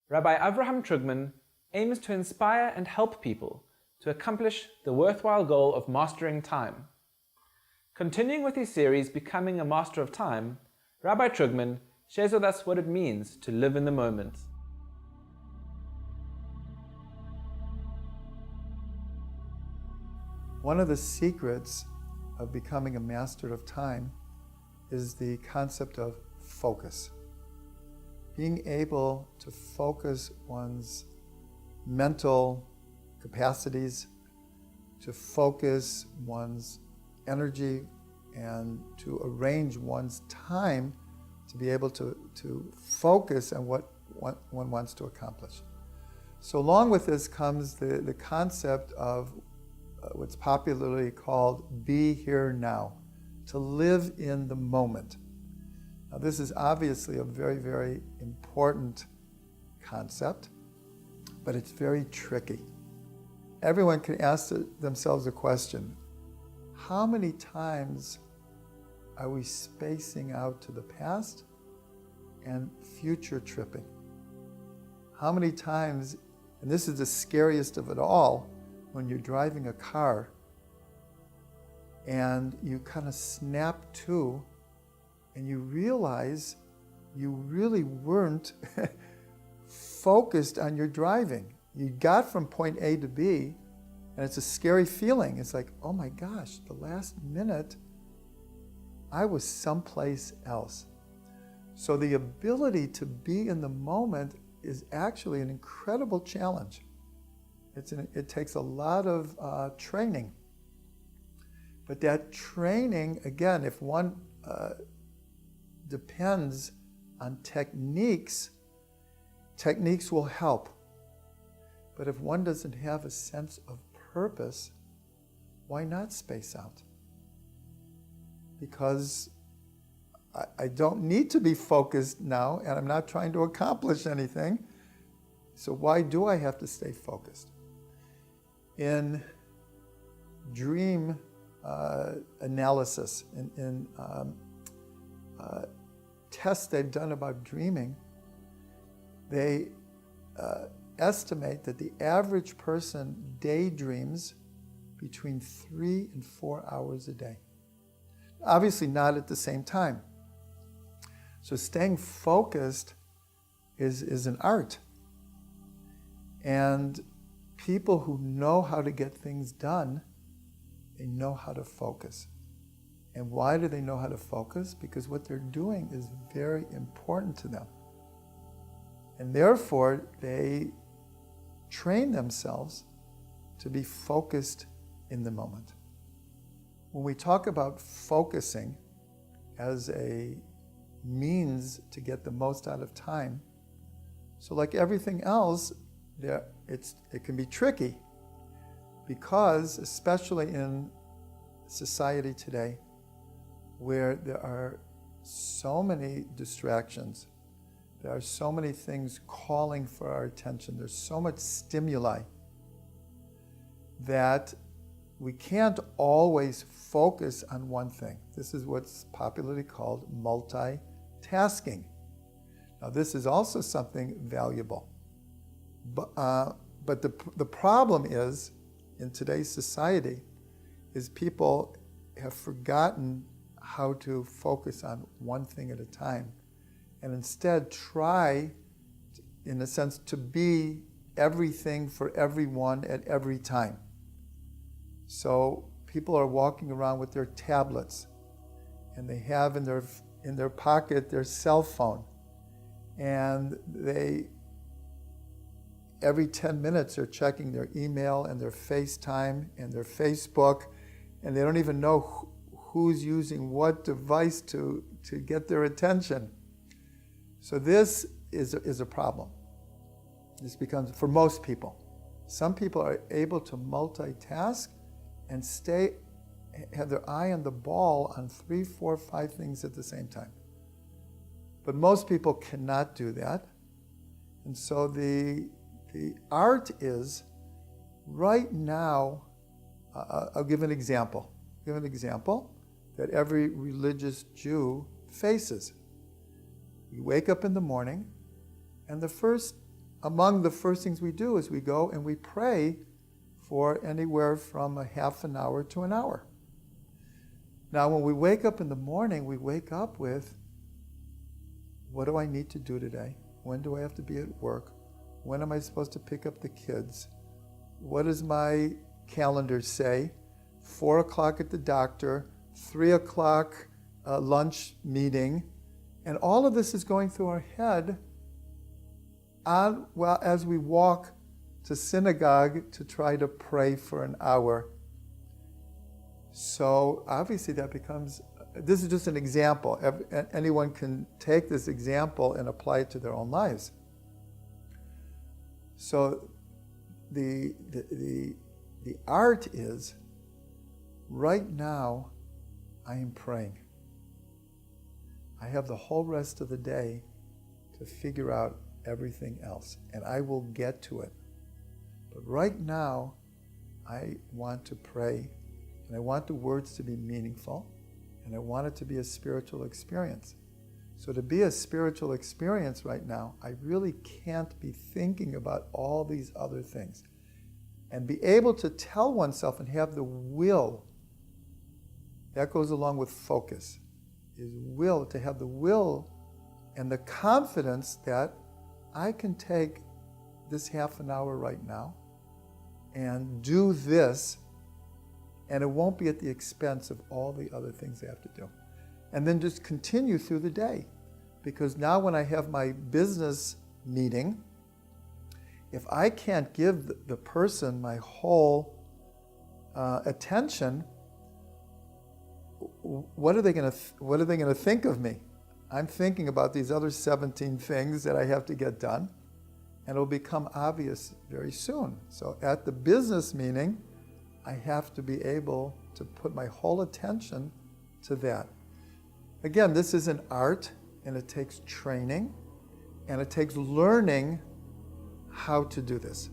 Rabbi Avraham Trugman aims to inspire and help people to accomplish the worthwhile goal of mastering time. Continuing with his series, Becoming a Master of Time, Rabbi Trugman shares with us what it means to live in the moment. One of the secrets of becoming a master of time is the concept of focus. Being able to focus one's mental capacities, to focus one's energy, and to arrange one's time to be able to focus on what one wants to accomplish. So along with this comes the concept of what's popularly called be here now, to live in the moment. Now this is obviously a very, very important concept, but it's very tricky. Everyone can ask themselves a question: how many times are we spacing out to the past and future tripping? How many times, and this is the scariest of it all, when you're driving a car and you kind of snap to and you realize you really weren't focused on your driving. You got from point A to B, and it's a scary feeling. It's like, oh my gosh, the last minute I was someplace else. So the ability to be in the moment is actually an incredible challenge. It takes a lot of training. But that training, again, if one depends on techniques will help. But if one doesn't have a sense of purpose, why not space out? Because I don't need to be focused now, and I'm not trying to accomplish anything. So why do I have to stay focused? In dream analysis, in tests they've done about dreaming, they estimate that the average person daydreams between 3 and 4 hours a day. Obviously not at the same time. So staying focused is an art. And people who know how to get things done, they know how to focus. And why do they know how to focus? Because what they're doing is very important to them. And therefore, they train themselves to be focused in the moment. When we talk about focusing as a means to get the most out of time, so like everything else, it can be tricky, because especially in society today, where there are so many distractions, there are so many things calling for our attention, there's so much stimuli, that we can't always focus on one thing. This is what's popularly called multitasking. Now this is also something valuable. But the problem is, in today's society, is people have forgotten how to focus on one thing at a time, and instead try, in a sense, to be everything for everyone at every time. So people are walking around with their tablets, and they have in their pocket their cell phone, and every 10 minutes they're checking their email and their FaceTime and their Facebook, and they don't even know who's using what device to get their attention. So this is a problem. This becomes, for most people. Some people are able to multitask and have their eye on the ball on 3, 4, 5 things at the same time. But most people cannot do that. And so the art is, right now, I'll give an example. Give an example that every religious Jew faces. You wake up in the morning, and the first among the first things we do is we go and we pray for anywhere from a half an hour to an hour. Now, when we wake up in the morning, we wake up with, what do I need to do today? When do I have to be at work? When am I supposed to pick up the kids? What does my calendar say? 4 o'clock at the doctor, 3 o'clock lunch meeting. And all of this is going through our head as we walk to synagogue to try to pray for an hour. So obviously that becomes, this is just an example. Anyone can take this example and apply it to their own lives. So the art is, right now I am praying. I have the whole rest of the day to figure out everything else, and I will get to it. But right now, I want to pray, and I want the words to be meaningful, and I want it to be a spiritual experience. So to be a spiritual experience right now, I really can't be thinking about all these other things. And be able to tell oneself and have the will, that goes along with focus, is will, to have the will and the confidence that I can take this half an hour right now and do this, and it won't be at the expense of all the other things I have to do. And then just continue through the day. Because now when I have my business meeting, if I can't give the person my whole attention, what are they going to think of me? I'm thinking about these other 17 things that I have to get done, and it'll become obvious very soon. So at the business meeting, I have to be able to put my whole attention to that. Again, this is an art, and it takes training, and it takes learning how to do this.